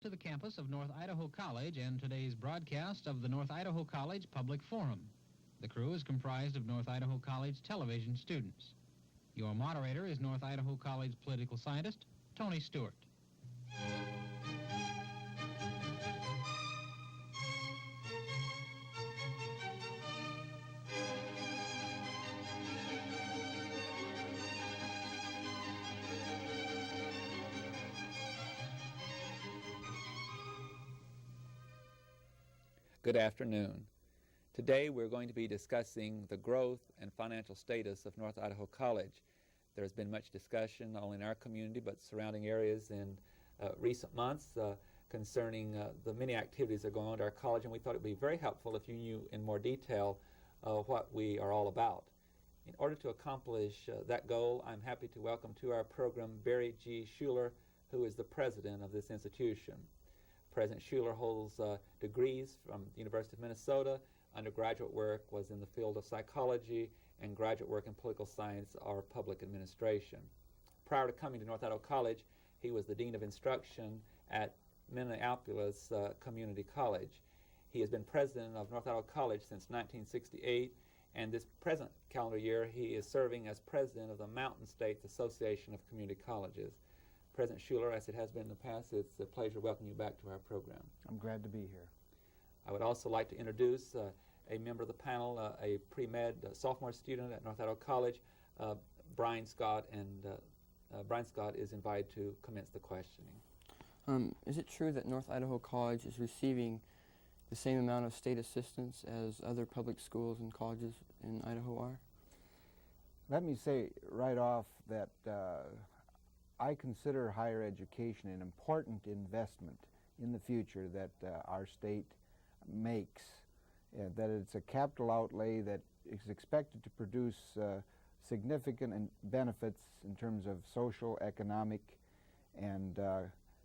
To the campus of North Idaho College and today's broadcast of the North Idaho College Public Forum. The crew is comprised of North Idaho College television students. Your moderator is North Idaho College political scientist Tony Stewart. Good afternoon. Today we're going to be discussing the growth and financial status of North Idaho College. There has been much discussion not only in our community but surrounding areas in recent months concerning the many activities that are going on at our college, and we thought it would be very helpful if you knew in more detail what we are all about. In order to accomplish that goal, I'm happy to welcome to our program Barry G. Schuler, who is the president of this institution. President Schuler holds degrees from the University of Minnesota. Undergraduate work was in the field of psychology, and graduate work in political science or public administration. Prior to coming to North Idaho College, he was the Dean of Instruction at Minneapolis Community College. He has been president of North Idaho College since 1968, and this present calendar year he is serving as president of the Mountain States Association of Community Colleges. President Schuler, as it has been in the past, it's a pleasure welcoming you back to our program. I'm glad to be here. I would also like to introduce a member of the panel, a pre-med sophomore student at North Idaho College, Brian Scott, and Brian Scott is invited to commence the questioning. Is it true that North Idaho College is receiving the same amount of state assistance as other public schools and colleges in Idaho are? Let me say right off that I consider higher education an important investment in the future that our state makes, that it's a capital outlay that is expected to produce significant benefits in terms of social, economic, and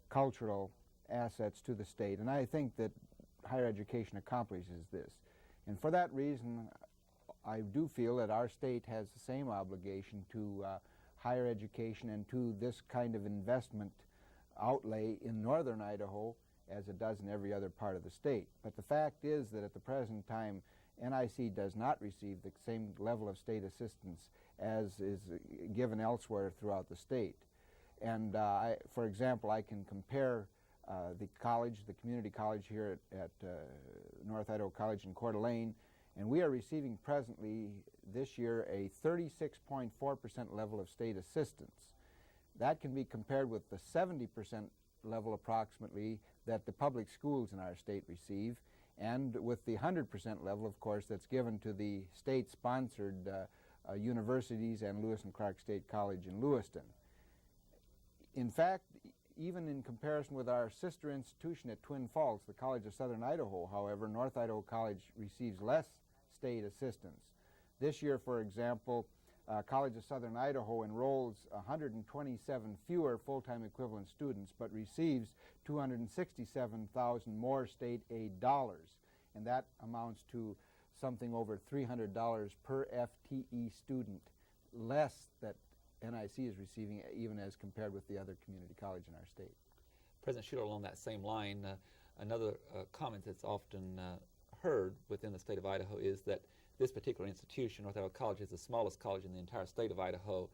cultural assets to the state. And I think that higher education accomplishes this. And for that reason, I do feel that our state has the same obligation to higher education and to this kind of investment outlay in northern Idaho as it does in every other part of the state. But the fact is that at the present time, NIC does not receive the same level of state assistance as is given elsewhere throughout the state. And for example, I can compare the college, the community college here at North Idaho College in Coeur d'Alene, and we are receiving presently this year a 36.4% level of state assistance. That can be compared with the 70% level approximately that the public schools in our state receive, and with the 100% level, of course, that's given to the state-sponsored universities and Lewis and Clark State College in Lewiston. In fact, even in comparison with our sister institution at Twin Falls, the College of Southern Idaho, however, North Idaho College receives less state assistance. This year, for example, College of Southern Idaho enrolls 127 fewer full-time equivalent students, but receives $267,000 more state aid dollars, and that amounts to something over $300 per FTE student, less that NIC is receiving even as compared with the other community college in our state. President Schuler, along that same line, another comment that's often heard within the state of Idaho is that this particular institution, North Idaho College, is the smallest college in the entire state of Idaho,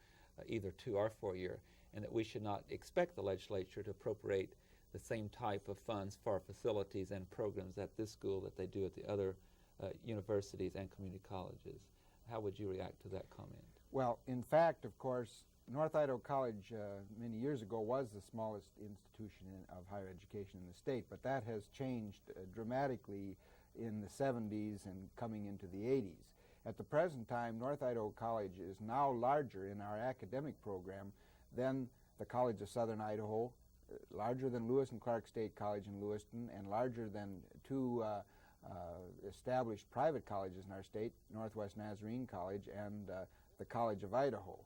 either 2 or 4 year, and that we should not expect the legislature to appropriate the same type of funds for facilities and programs at this school that they do at the other universities and community colleges. How would you react to that comment? Well, in fact, of course, North Idaho College many years ago was the smallest institution of higher education in the state, but that has changed dramatically in the 70s and coming into the 80s. At the present time, North Idaho College is now larger in our academic program than the College of Southern Idaho, larger than Lewis and Clark State College in Lewiston, and larger than 2 established private colleges in our state, Northwest Nazarene College and the College of Idaho.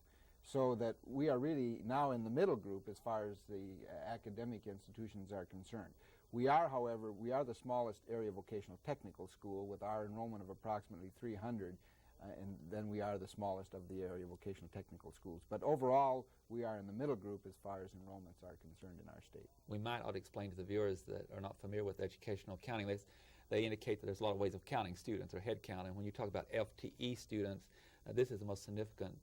So that we are really now in the middle group as far as the academic institutions are concerned. We are, however, the smallest area vocational technical school with our enrollment of approximately 300 and then we are the smallest of the area vocational technical schools. But overall, we are in the middle group as far as enrollments are concerned in our state. We might ought to explain to the viewers that are not familiar with educational counting. They indicate that there's a lot of ways of counting students or head count. And when you talk about FTE students, this is the most significant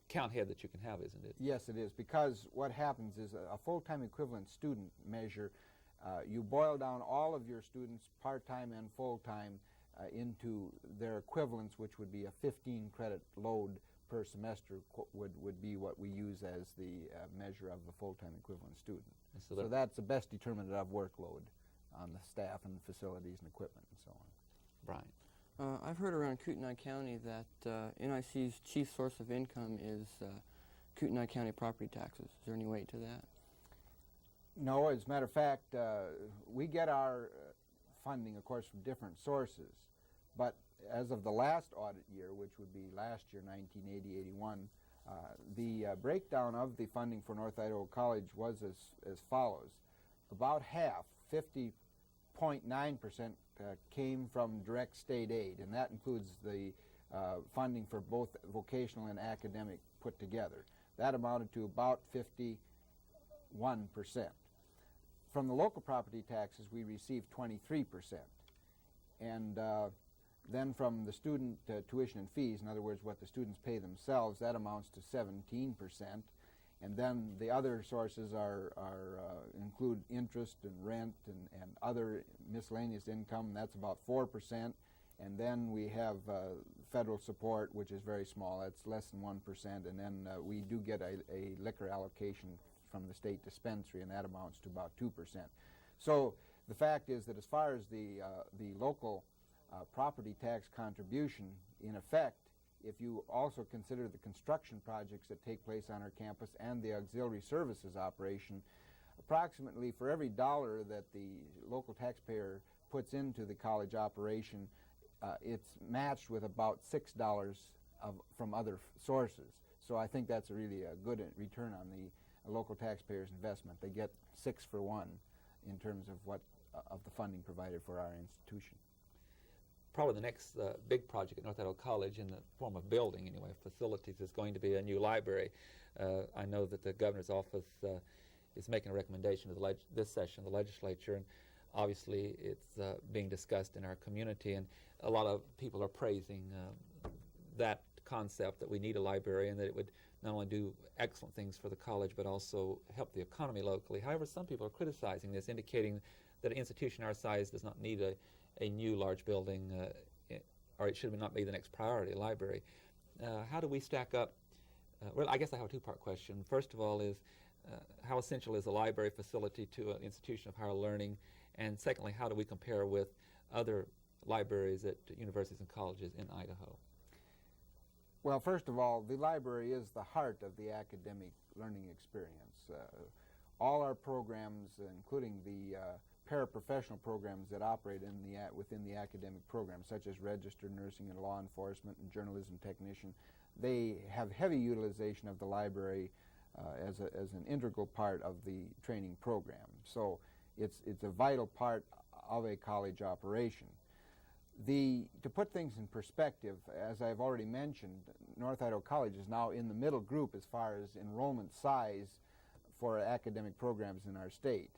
count head that you can have, isn't it? Yes, it is, because what happens is a full-time equivalent student measure, you boil down all of your students, part-time and full-time, into their equivalents, which would be a 15-credit load per semester would be what we use as the measure of the full-time equivalent student. So that's the best determinant of workload on the staff and facilities and equipment and so on. Brian. I've heard around Kootenai County that NIC's chief source of income is Kootenai County property taxes. Is there any weight to that? No, as a matter of fact, we get our funding, of course, from different sources. But as of the last audit year, which would be last year, 1980-81, the breakdown of the funding for North Idaho College was as follows. About half, 50.9%, came from direct state aid, and that includes the funding for both vocational and academic put together. That amounted to about 51%. From the local property taxes, we received 23%. And then from the student tuition and fees, in other words, what the students pay themselves, that amounts to 17%. And then the other sources include interest and rent and other miscellaneous income. That's about 4%. And then we have federal support, which is very small. That's less than 1%. And then we do get a liquor allocation from the state dispensary, and that amounts to about 2%. So the fact is that as far as the local property tax contribution, in effect, if you also consider the construction projects that take place on our campus and the auxiliary services operation, approximately for every dollar that the local taxpayer puts into the college operation, it's matched with about $6 from other sources. So I think that's really a good return on the local taxpayers' investment. They get 6 for 1 in terms of the funding provided for our institution. Probably the next big project at North Idaho College, in the form of building anyway, facilities, is going to be a new library. I know that the governor's office is making a recommendation to this session of the legislature, and obviously it's being discussed in our community, and a lot of people are praising that concept that we need a library and that it would not only do excellent things for the college but also help the economy locally. However, some people are criticizing this, indicating that an institution our size does not need a new large building, or it should not be the next priority, a library. How do we stack up? Well, I guess I have a two-part question. First of all is, how essential is a library facility to an institution of higher learning? And secondly, how do we compare with other libraries at universities and colleges in Idaho? Well, first of all, the library is the heart of the academic learning experience. All our programs, including the paraprofessional programs that operate within the academic program, such as registered nursing and law enforcement and journalism technician, they have heavy utilization of the library as an integral part of the training program. So it's a vital part of a college operation. To put things in perspective, as I've already mentioned, North Idaho College is now in the middle group as far as enrollment size for academic programs in our state.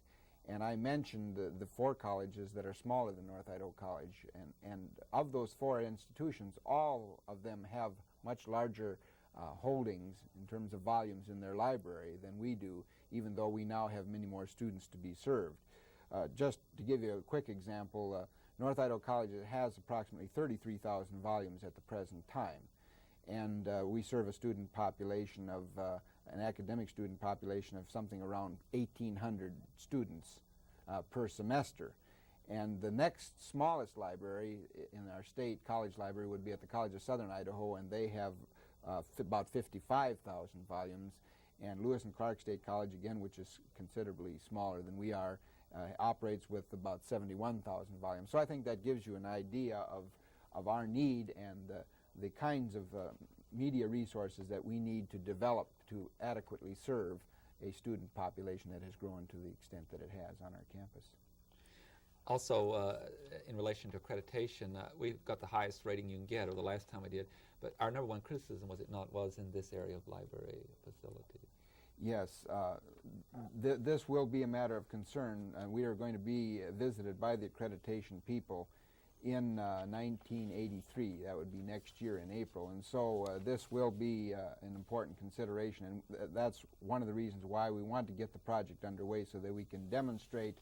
And I mentioned the 4 colleges that are smaller than North Idaho College, and of those 4 institutions, all of them have much larger holdings in terms of volumes in their library than we do, even though we now have many more students to be served. Just to give you a quick example, North Idaho College has approximately 33,000 volumes at the present time, and we serve a student population of an academic student population of something around 1,800 students per semester. And the next smallest library in our state, college library, would be at the College of Southern Idaho, and they have about 55,000 volumes. And Lewis and Clark State College, again, which is considerably smaller than we are, operates with about 71,000 volumes. So I think that gives you an idea of our need and the kinds of media resources that we need to develop to adequately serve a student population that has grown to the extent that it has on our campus. Also, in relation to accreditation, we've got the highest rating you can get, or the last time we did, but our number one criticism, was it not, was in this area of library facility. Yes, this will be a matter of concern. We are going to be visited by the accreditation people in 1983. That would be next year in April, and so this will be an important consideration, and that's one of the reasons why we want to get the project underway, so that we can demonstrate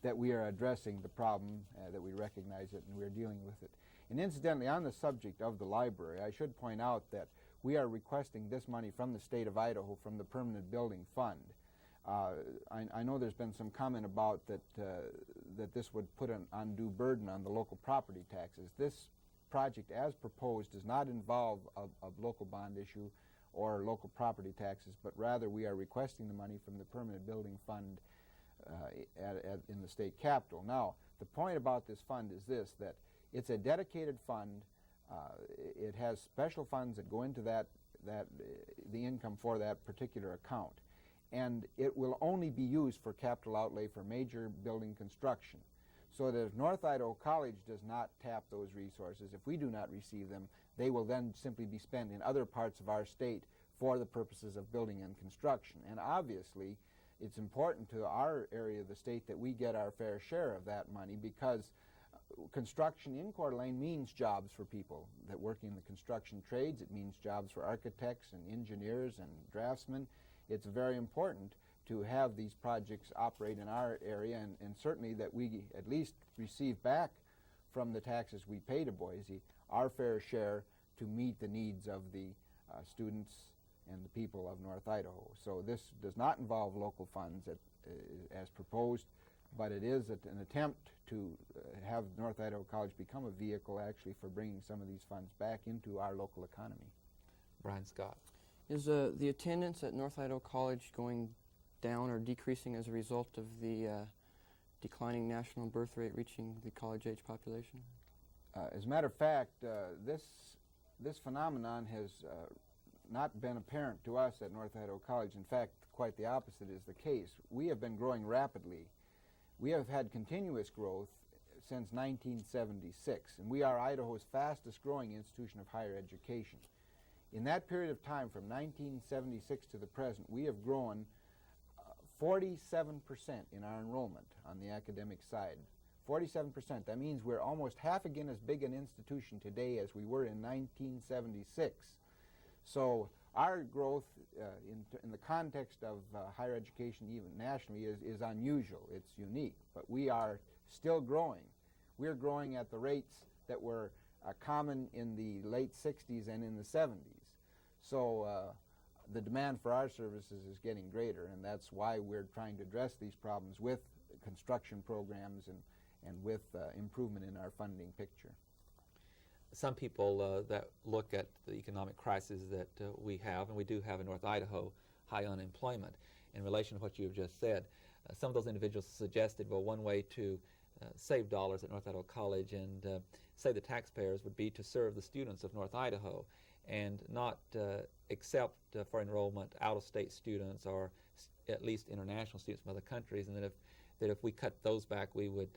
that we are addressing the problem, that we recognize it, and we are dealing with it. And incidentally, on the subject of the library, I should point out that we are requesting this money from the state of Idaho from the Permanent Building Fund. I know there's been some comment about that this would put an undue burden on the local property taxes. This project, as proposed, does not involve a local bond issue or local property taxes, but rather we are requesting the money from the Permanent Building Fund in the state capitol. Now, the point about this fund is this, that it's a dedicated fund. It has special funds that go into the income for that particular account, and it will only be used for capital outlay for major building construction. So that if North Idaho College does not tap those resources, if we do not receive them, they will then simply be spent in other parts of our state for the purposes of building and construction. And obviously, it's important to our area of the state that we get our fair share of that money, because construction in Coeur d'Alene means jobs for people that work in the construction trades. It means jobs for architects and engineers and draftsmen. It's very important to have these projects operate in our area, and certainly that we at least receive back from the taxes we pay to Boise our fair share to meet the needs of the students and the people of North Idaho. So this does not involve local funds as proposed, but it is an attempt to have North Idaho College become a vehicle actually for bringing some of these funds back into our local economy. Brian Scott. Is the attendance at North Idaho College going down or decreasing as a result of the declining national birth rate reaching the college-age population? As a matter of fact, this phenomenon has not been apparent to us at North Idaho College. In fact, quite the opposite is the case. We have been growing rapidly. We have had continuous growth since 1976, and we are Idaho's fastest growing institution of higher education. In that period of time, from 1976 to the present, we have grown 47% in our enrollment on the academic side. 47%. That means we're almost half again as big an institution today as we were in 1976. So our growth in the context of higher education, even nationally, is unusual. It's unique, but we are still growing. We're growing at the rates that were common in the late 60s and in the 70s. So the demand for our services is getting greater, and that's why we're trying to address these problems with construction programs and with improvement in our funding picture. Some people that look at the economic crisis that we have, and we do have in North Idaho, high unemployment, in relation to what you have just said, some of those individuals suggested, well, one way to save dollars at North Idaho College and save the taxpayers would be to serve the students of North Idaho and not accept for enrollment out-of-state students or at least international students from other countries, and that if we cut those back, we would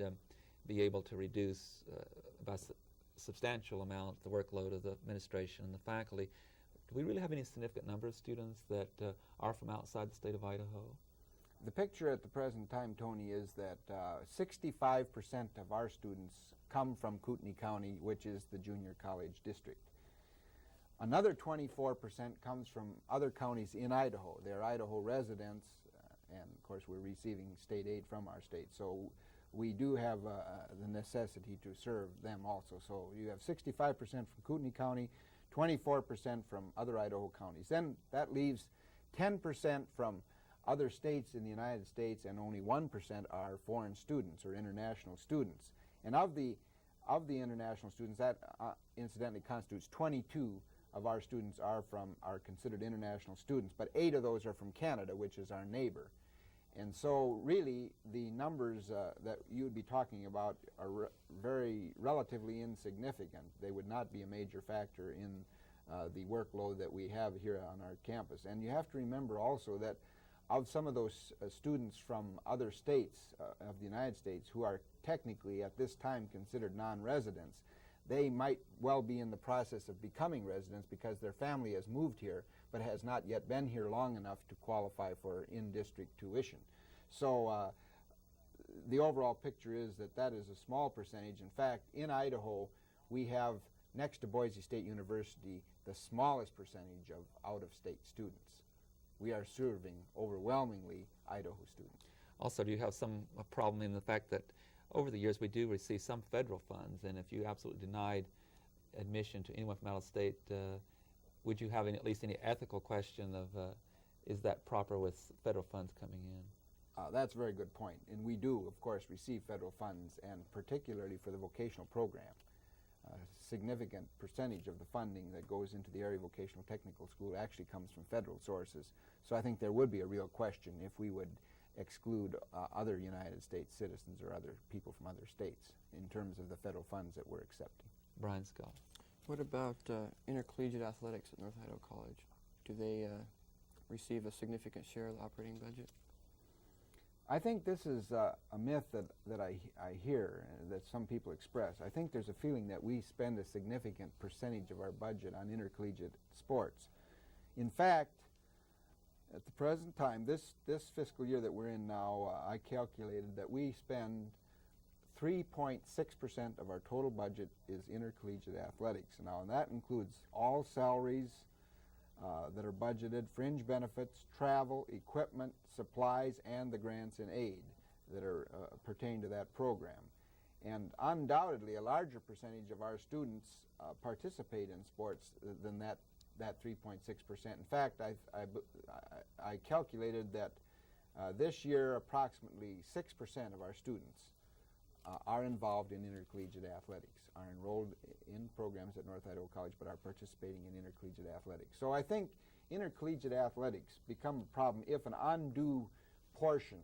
be able to reduce by substantial amount the workload of the administration and the faculty. Do we really have any significant number of students that are from outside the state of Idaho? The picture at the present time, Tony, is that 65% of our students come from Kootenai County, which is the junior college district. Another 24% comes from other counties in Idaho. They're Idaho residents, and of course we're receiving state aid from our state. So we do have the necessity to serve them also. So you have 65% from Kootenai County, 24% from other Idaho counties. Then that leaves 10% from other states in the United States, and only 1% are foreign students or international students. And of the international students, that incidentally constitutes 22 of our students are considered international students, but 8 of those are from Canada, which is our neighbor. And so really the numbers that you would be talking about are very relatively insignificant. They would not be a major factor in the workload that we have here on our campus. And you have to remember also that of some of those students from other states of the United States who are technically at this time considered non-residents, they might well be in the process of becoming residents because their family has moved here but has not yet been here long enough to qualify for in-district tuition. So the overall picture is that that is a small percentage. In fact, in Idaho, we have, next to Boise State University, the smallest percentage of out-of-state students. We are serving overwhelmingly Idaho students. Also, do you have some problem in the fact that over the years we do receive some federal funds, and if you absolutely denied admission to anyone from out of state, would you have at least any ethical question of is that proper with federal funds coming in? That's a very good point. And we do, of course, receive federal funds, and particularly for the vocational program. A significant percentage of the funding that goes into the area vocational technical school actually comes from federal sources. So I think there would be a real question if we would exclude other United States citizens or other people from other states in terms of the federal funds that we're accepting. Brian Scott. What about intercollegiate athletics at North Idaho College? Do they receive a significant share of the operating budget? I think this is a myth that I hear, that some people express. I think there's a feeling that we spend a significant percentage of our budget on intercollegiate sports. In fact, at the present time, this fiscal year that we're in now, I calculated that we spend 3.6% of our total budget is intercollegiate athletics. Now, and that includes all salaries that are budgeted, fringe benefits, travel, equipment, supplies, and the grants and aid that are pertain to that program. And undoubtedly, a larger percentage of our students participate in sports than that 3.6%. In fact, I calculated that this year approximately 6% of our students are involved in intercollegiate athletics, are enrolled in programs at North Idaho College, but are participating in intercollegiate athletics. So I think intercollegiate athletics become a problem if an undue portion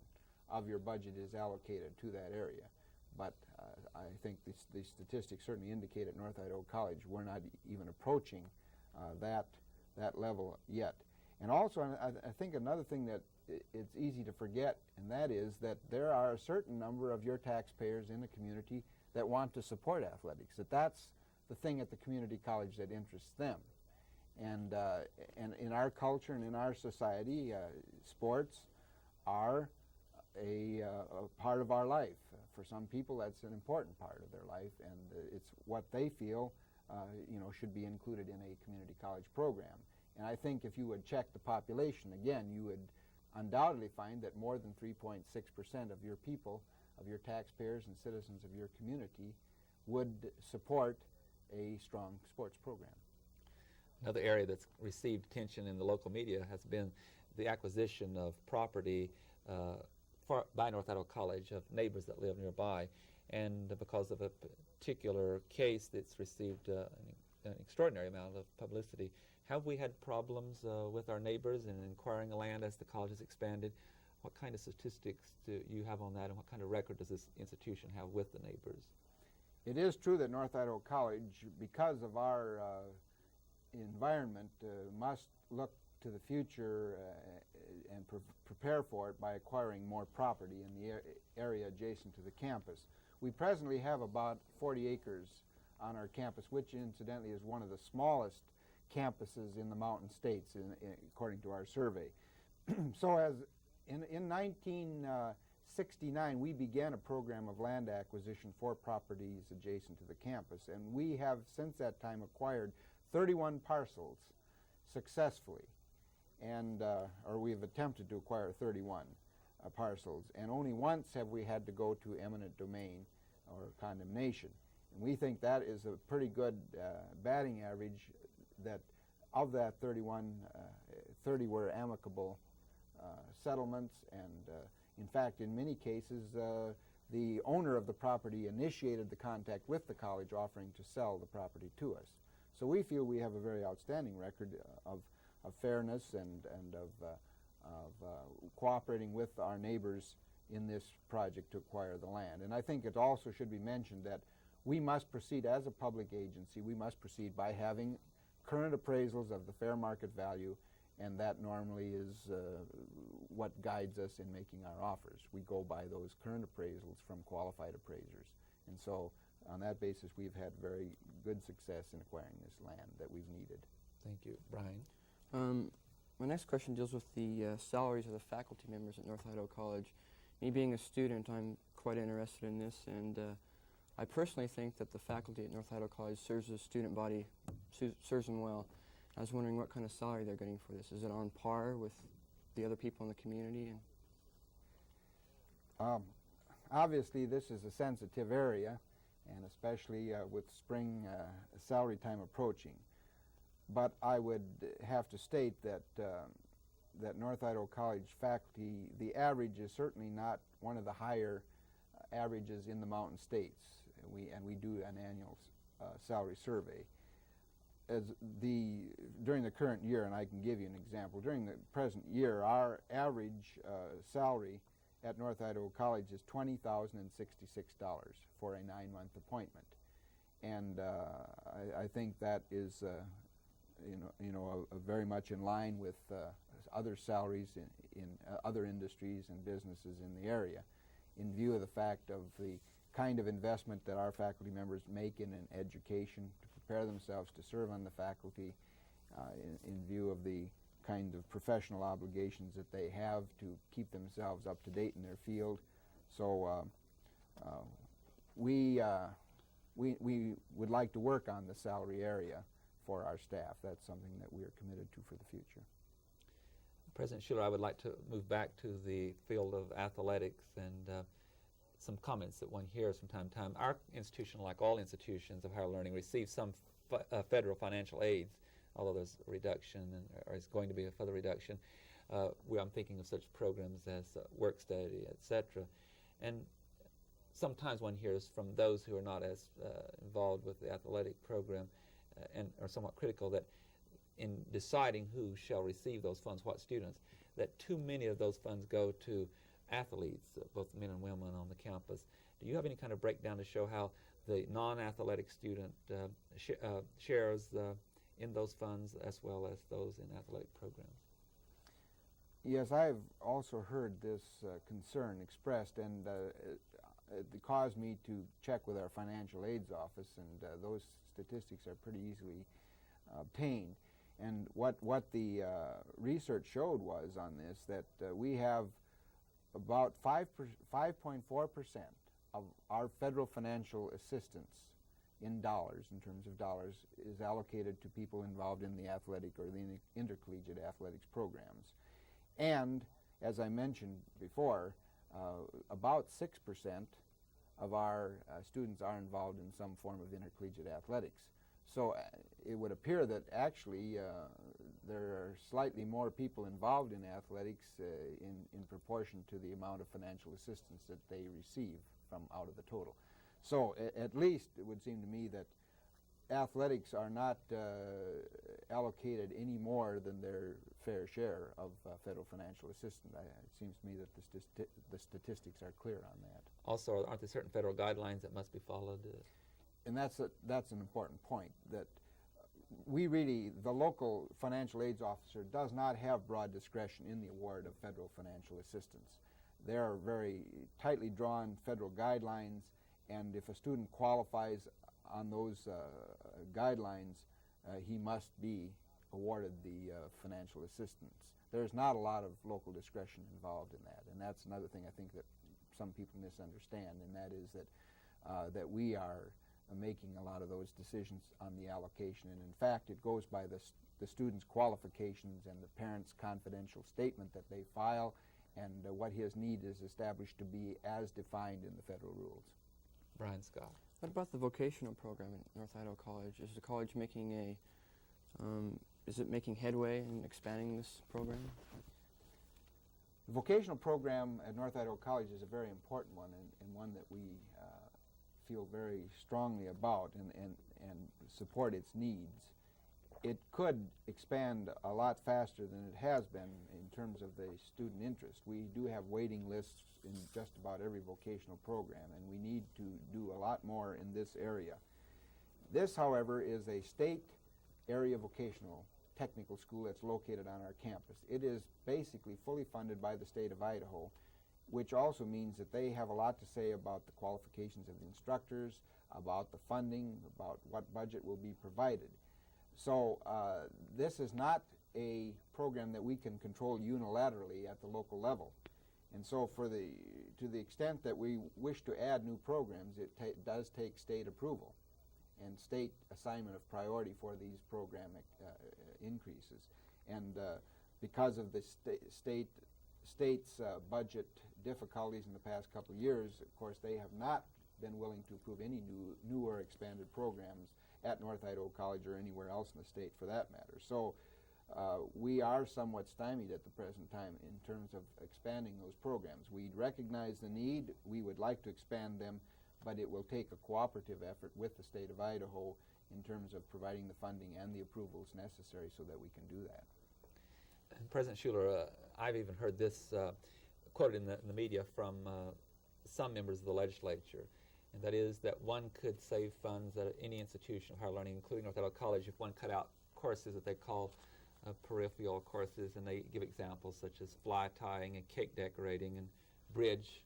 of your budget is allocated to that area. But I think the statistics certainly indicate at North Idaho College we're not even approaching that level yet. And also, I think another thing that it's easy to forget, and that is that there are a certain number of your taxpayers in the community that want to support athletics, that's the thing at the community college that interests them. And in our culture and in our society, sports are a part of our life. For some people, that's an important part of their life, and it's what they feel should be included in a community college program. And I think if you would check the population, again, you would undoubtedly find that more than 3.6% of your people, of your taxpayers and citizens of your community, would support a strong sports program. Another area that's received attention in the local media has been the acquisition of property by North Idaho College of neighbors that live nearby. And because of a particular case that's received an extraordinary amount of publicity, have we had problems with our neighbors in acquiring land as the college has expanded? What kind of statistics do you have on that, and what kind of record does this institution have with the neighbors? It is true that North Idaho College, because of our environment, must look to the future and prepare for it by acquiring more property in the area adjacent to the campus. We presently have about 40 acres on our campus, which incidentally is one of the smallest campuses in the Mountain States, according to our survey. So as in 1969, we began a program of land acquisition for properties adjacent to the campus, and we have since that time acquired 31 parcels successfully, and or we've attempted to acquire 31 parcels, and only once have we had to go to eminent domain or condemnation. And we think that is a pretty good batting average, that of that 31, 30 were amicable settlements, and in fact, in many cases, the owner of the property initiated the contact with the college offering to sell the property to us. So we feel we have a very outstanding record of fairness and of cooperating with our neighbors in this project to acquire the land. And I think it also should be mentioned that we must proceed as a public agency, we must proceed by having current appraisals of the fair market value and that normally is what guides us in making our offers. We go by those current appraisals from qualified appraisers, and so on that basis we've had very good success in acquiring this land that we've needed. Thank you. Brian? My next question deals with the salaries of the faculty members at North Idaho College. Me being a student, I'm quite interested in this, and I personally think that the faculty at North Idaho College serves the student body, serves them well. I was wondering what kind of salary they're getting for this. Is it on par with the other people in the community? Obviously, this is a sensitive area, and especially with spring salary time approaching. But I would have to state that that North Idaho College faculty, the average is certainly not one of the higher averages in the Mountain States. We do an annual salary survey. During the current year, and I can give you an example, during the present year, our average salary at North Idaho College is $20,066 for a 9-month appointment, and I think that is very much in line with other salaries in other industries and businesses in the area, in view of the fact of the kind of investment that our faculty members make in an education to prepare themselves to serve on the faculty, in view of the kind of professional obligations that they have to keep themselves up to date in their field. So we would like to work on the salary area for our staff. That's something that we are committed to for the future. President Schuler, I would like to move back to the field of athletics and some comments that one hears from time to time. Our institution, like all institutions of higher learning, receives some federal financial aids, although there's a reduction, or is going to be a further reduction. I'm thinking of such programs as work study, etc. And sometimes one hears from those who are not as involved with the athletic program and are somewhat critical that in deciding who shall receive those funds, what students, that too many of those funds go to athletes, both men and women on the campus. Do you have any kind of breakdown to show how the non-athletic student shares in those funds as well as those in athletic programs? Yes, I've also heard this concern expressed, and it caused me to check with our financial aids office, and those statistics are pretty easily obtained. And what the research showed was on this that we have about 5.4% of our federal financial assistance in dollars, in terms of dollars, is allocated to people involved in the athletic or the intercollegiate athletics programs. And as I mentioned before, about 6% of our students are involved in some form of intercollegiate athletics. So it would appear that actually there are slightly more people involved in athletics in proportion to the amount of financial assistance that they receive from out of the total. So at least it would seem to me that athletics are not allocated any more than their fair share of federal financial assistance. It seems to me that the statistics are clear on that. Also, aren't there certain federal guidelines that must be followed? And that's an important point, that the local financial aids officer does not have broad discretion in the award of federal financial assistance. There are very tightly drawn federal guidelines, and if a student qualifies on those guidelines, he must be awarded the financial assistance. There's not a lot of local discretion involved in that, and that's another thing I think that some people misunderstand, and that is that we are making a lot of those decisions on the allocation, and in fact it goes by the student's qualifications and the parent's confidential statement that they file, and what his need is established to be as defined in the federal rules. Brian Scott. What about the vocational program at North Idaho College? Is the college making is it making headway in expanding this program? The vocational program at North Idaho College is a very important one, and one that we feel very strongly about and support its needs. It could expand a lot faster than it has been in terms of the student interest. We do have waiting lists in just about every vocational program, and we need to do a lot more in this area. This, however, is a state area vocational technical school that's located on our campus. It is basically fully funded by the state of Idaho, which also means that they have a lot to say about the qualifications of the instructors, about the funding, about what budget will be provided. So this is not a program that we can control unilaterally at the local level. And so to the extent that we wish to add new programs, it does take state approval and state assignment of priority for these program increases. And because of the state's budget difficulties in the past couple of years, of course, they have not been willing to approve any new or expanded programs at North Idaho College or anywhere else in the state for that matter. So we are somewhat stymied at the present time in terms of expanding those programs. We recognize the need. We would like to expand them, but it will take a cooperative effort with the state of Idaho in terms of providing the funding and the approvals necessary so that we can do that. And President Schuler, I've even heard this quoted in the media from some members of the legislature, and that is that one could save funds at any institution of higher learning, including North Idaho College, if one cut out courses that they call peripheral courses, and they give examples such as fly tying and cake decorating and bridge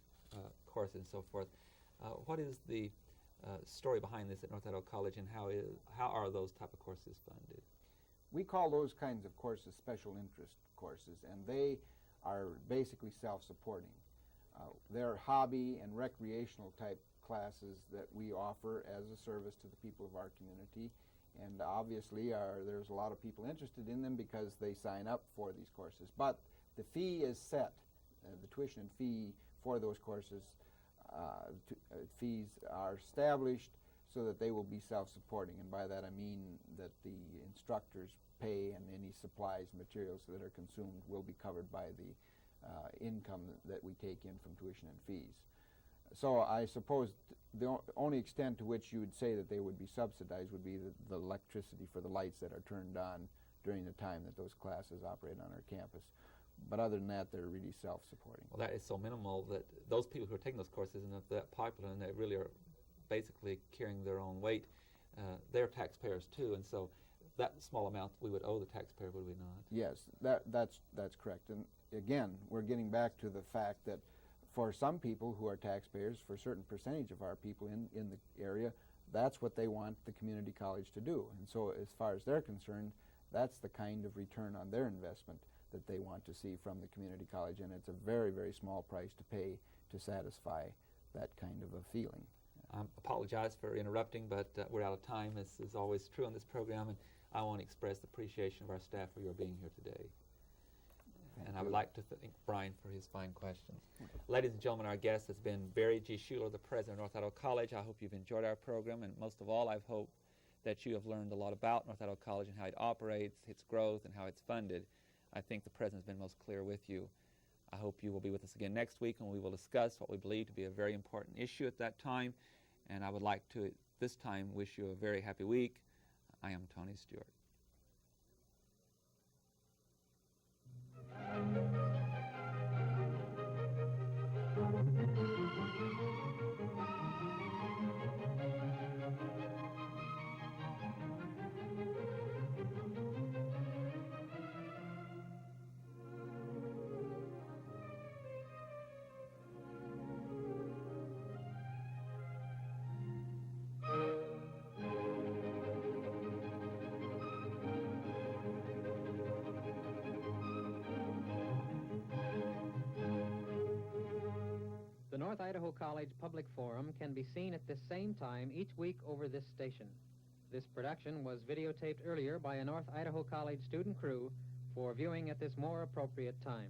courses and so forth. What is the story behind this at North Idaho College, and how are those type of courses funded? We call those kinds of courses special interest courses, and they are basically self-supporting. They're hobby and recreational type classes that we offer as a service to the people of our community, and obviously there's a lot of people interested in them because they sign up for these courses. But the fee is set. The tuition and fee for those courses, fees are established so that they will be self-supporting, and by that I mean that the instructors pay and any supplies, materials that are consumed will be covered by the income that we take in from tuition and fees. So I suppose the only extent to which you would say that they would be subsidized would be the electricity for the lights that are turned on during the time that those classes operate on our campus. But other than that, they're really self-supporting. Well, that is so minimal that those people who are taking those courses and that popular, and they really are basically carrying their own weight, they're taxpayers too, and so that small amount we would owe the taxpayer, would we not? Yes, that's correct. And again, we're getting back to the fact that for some people who are taxpayers, for a certain percentage of our people in the area, that's what they want the community college to do. And so as far as they're concerned, that's the kind of return on their investment that they want to see from the community college, and it's a very, very small price to pay to satisfy that kind of a feeling. I apologize for interrupting, but we're out of time. This is always true on this program, and I want to express the appreciation of our staff for your being here today. And I would like to thank Brian for his fine questions. Ladies and gentlemen, our guest has been Barry G. Schuler, the president of North Idaho College. I hope you've enjoyed our program, and most of all, I hope that you have learned a lot about North Idaho College and how it operates, its growth, and how it's funded. I think the president's been most clear with you. I hope you will be with us again next week, and we will discuss what we believe to be a very important issue at that time. And I would like to, at this time, wish you a very happy week. I am Tony Stewart. The North Idaho College Public Forum can be seen at this same time each week over this station. This production was videotaped earlier by a North Idaho College student crew for viewing at this more appropriate time.